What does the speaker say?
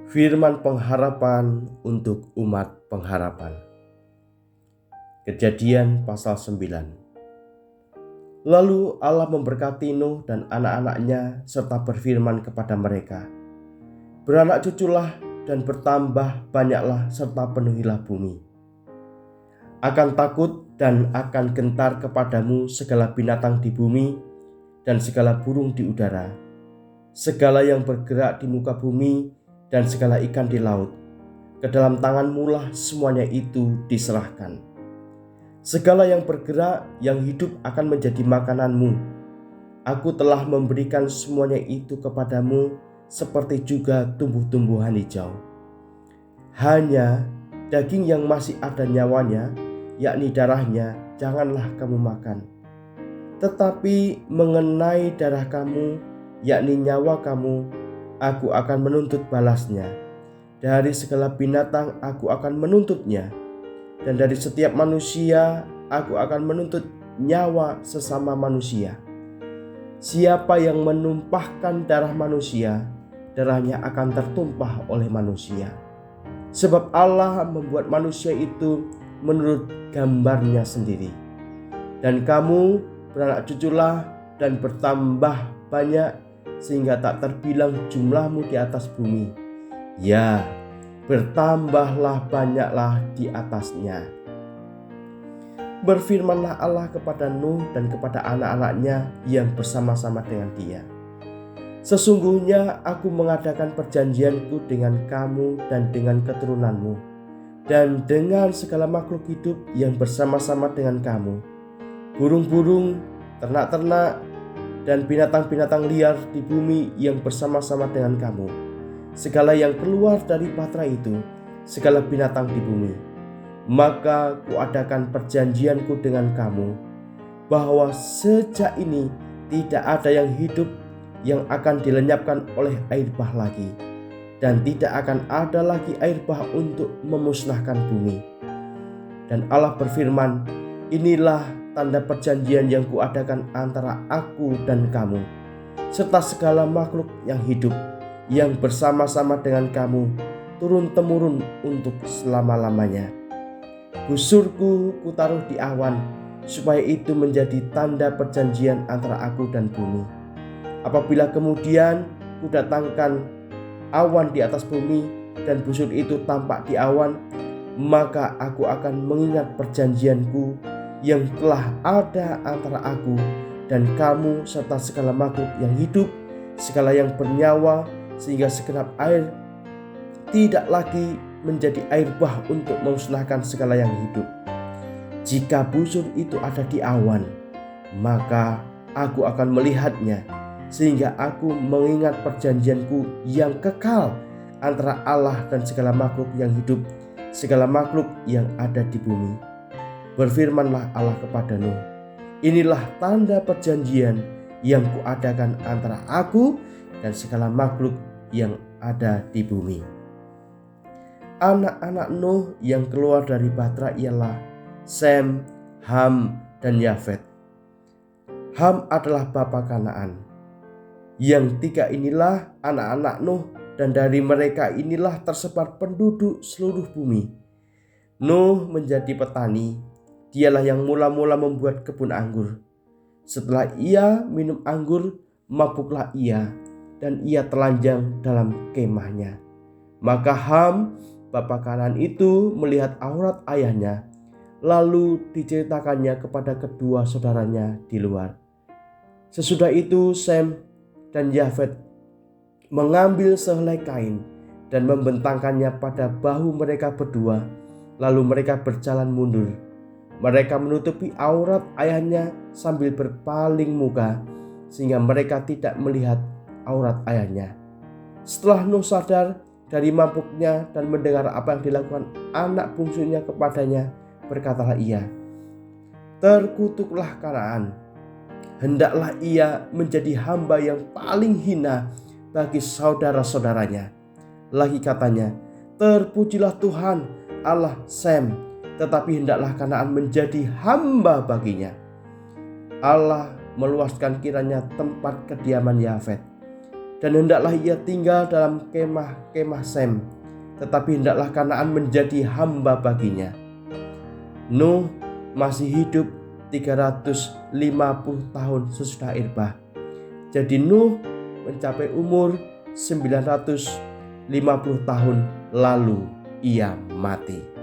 Firman pengharapan untuk umat pengharapan. Kejadian pasal 9. Lalu Allah memberkati Nuh dan anak-anaknya serta berfirman kepada mereka, beranak cuculah dan bertambah banyaklah serta penuhilah bumi. Akan takut dan akan gentar kepadamu segala binatang di bumi dan segala burung di udara, segala yang bergerak di muka bumi dan segala ikan di laut. Ke dalam tanganmu lah semuanya itu diserahkan. Segala yang bergerak, yang hidup akan menjadi makananmu. Aku telah memberikan semuanya itu kepadamu, seperti juga tumbuh-tumbuhan hijau. Hanya daging yang masih ada nyawanya, yakni darahnya, janganlah kamu makan. Tetapi mengenai darah kamu, yakni nyawa kamu, aku akan menuntut balasnya. Dari segala binatang aku akan menuntutnya, dan dari setiap manusia aku akan menuntut nyawa sesama manusia. Siapa yang menumpahkan darah manusia, darahnya akan tertumpah oleh manusia. Sebab Allah membuat manusia itu menurut gambarnya sendiri. Dan kamu beranak cuculah dan bertambah banyak, sehingga tak terbilang jumlahmu di atas bumi. Ya, bertambahlah banyaklah di atasnya. Berfirmanlah Allah kepada Nuh dan kepada anak-anaknya yang bersama-sama dengan dia. Sesungguhnya aku mengadakan perjanjianku dengan kamu dan dengan keturunanmu, dan dengan segala makhluk hidup yang bersama-sama dengan kamu, burung-burung, ternak-ternak, dan binatang-binatang liar di bumi yang bersama-sama dengan kamu, segala yang keluar dari batra itu, segala binatang di bumi. Maka kuadakan perjanjianku dengan kamu, bahwa sejak ini tidak ada yang hidup yang akan dilenyapkan oleh air bah lagi, dan tidak akan ada lagi air bah untuk memusnahkan bumi. Dan Allah berfirman, inilah tanda perjanjian yang kuadakan antara aku dan kamu, serta segala makhluk yang hidup yang bersama-sama dengan kamu turun-temurun untuk selama-lamanya. Busurku kutaruh di awan, supaya itu menjadi tanda perjanjian antara aku dan bumi. Apabila kemudian kudatangkan awan di atas bumi dan busur itu tampak di awan, maka aku akan mengingat perjanjianku yang telah ada antara aku dan kamu serta segala makhluk yang hidup, segala yang bernyawa, sehingga segenap air tidak lagi menjadi air bah untuk memusnahkan segala yang hidup. Jika busur itu ada di awan, maka aku akan melihatnya, sehingga aku mengingat perjanjianku yang kekal antara Allah dan segala makhluk yang hidup, segala makhluk yang ada di bumi. Berfirmanlah Allah kepada Nuh, inilah tanda perjanjian yang kuadakan antara aku dan segala makhluk yang ada di bumi. Anak-anak Nuh yang keluar dari batra ialah Sem, Ham, dan Yafet. Ham adalah bapa Kanaan. Yang tiga inilah anak-anak Nuh, dan dari mereka inilah tersebar penduduk seluruh bumi. Nuh menjadi petani. Dialah yang mula-mula membuat kebun anggur. Setelah ia minum anggur, mabuklah ia, dan ia telanjang dalam kemahnya. Maka Ham, bapa Kanaan itu, melihat aurat ayahnya, lalu diceritakannya kepada kedua saudaranya di luar. Sesudah itu Sem dan Yafet mengambil sehelai kain dan membentangkannya pada bahu mereka berdua, lalu mereka berjalan mundur. Mereka menutupi aurat ayahnya sambil berpaling muka, sehingga mereka tidak melihat aurat ayahnya. Setelah Nuh sadar dari mabuknya dan mendengar apa yang dilakukan anak bungsunya kepadanya, berkatalah ia, terkutuklah Kanaan, hendaklah ia menjadi hamba yang paling hina bagi saudara-saudaranya. Lagi katanya, terpujilah Tuhan Allah Sem, tetapi hendaklah Kanaan menjadi hamba baginya. Allah meluaskan kiranya tempat kediaman Yafet, dan hendaklah ia tinggal dalam kemah-kemah Sem, tetapi hendaklah Kanaan menjadi hamba baginya. Nuh masih hidup 350 tahun sesudah Irbah. Jadi Nuh mencapai umur 950 tahun lalu ia mati.